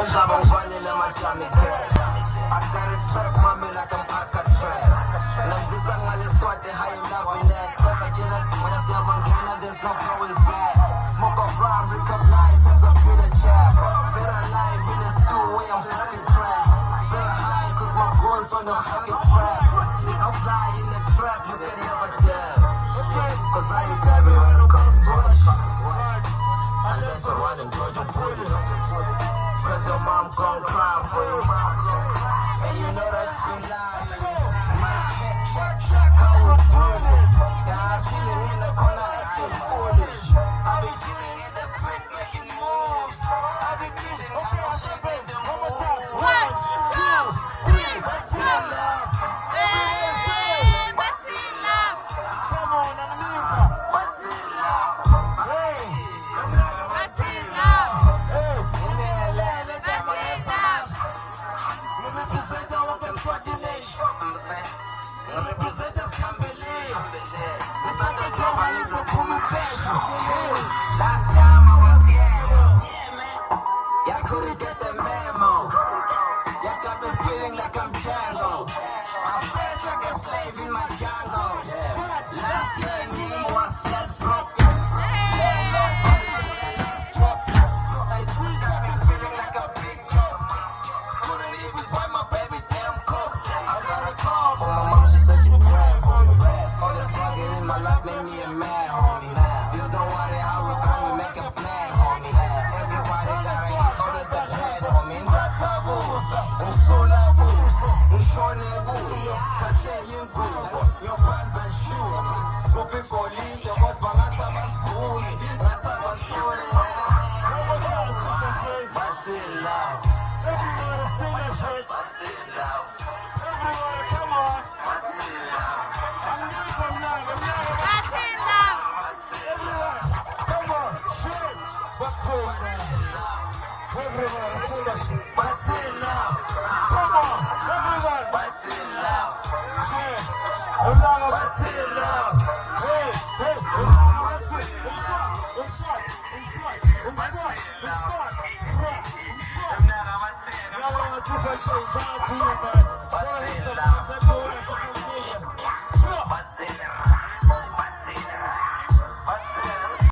I got a trap, mommy, like I'm Alcatraz. Nandisa ngale swate, high in love in that. Taka jela, when I say I'm Ghana, there's no going back. Smoke of rhyme, recognize, seems I'm pretty sharp. Better alive, in the stew, way I'm fucking tracks. Better high, cause my goals on the fucking track. I'm fly in the trap, you can never tell. Cause I ain't grabbing when it comes to swatch. Unless I run and dodge your bullets. Cause your mom gon' cry for you. And you know that she lies. Check how we do this. Yeah, I'm chilling in the corner acting foolish. I be chilling in the street making moves. I be killing, I don't shake with the moves. 1, 2, 3, what's in love? Hey, what's in love? Come on, Anita. What's in love? Hey, what's in love? Hey, in the land, let's have a you represent our coordination. You represent us, can't believe. This is the job and it's a woman passion. Last time I was here, man. Y'all couldn't get the memo. Y'all got me feeling like I'm Django. I felt like a slave in my jungle. Last year, me was dead broken. What's in love? Come on, everyone. What's in love? What's in love? Hey, hey, what's it? What's in love?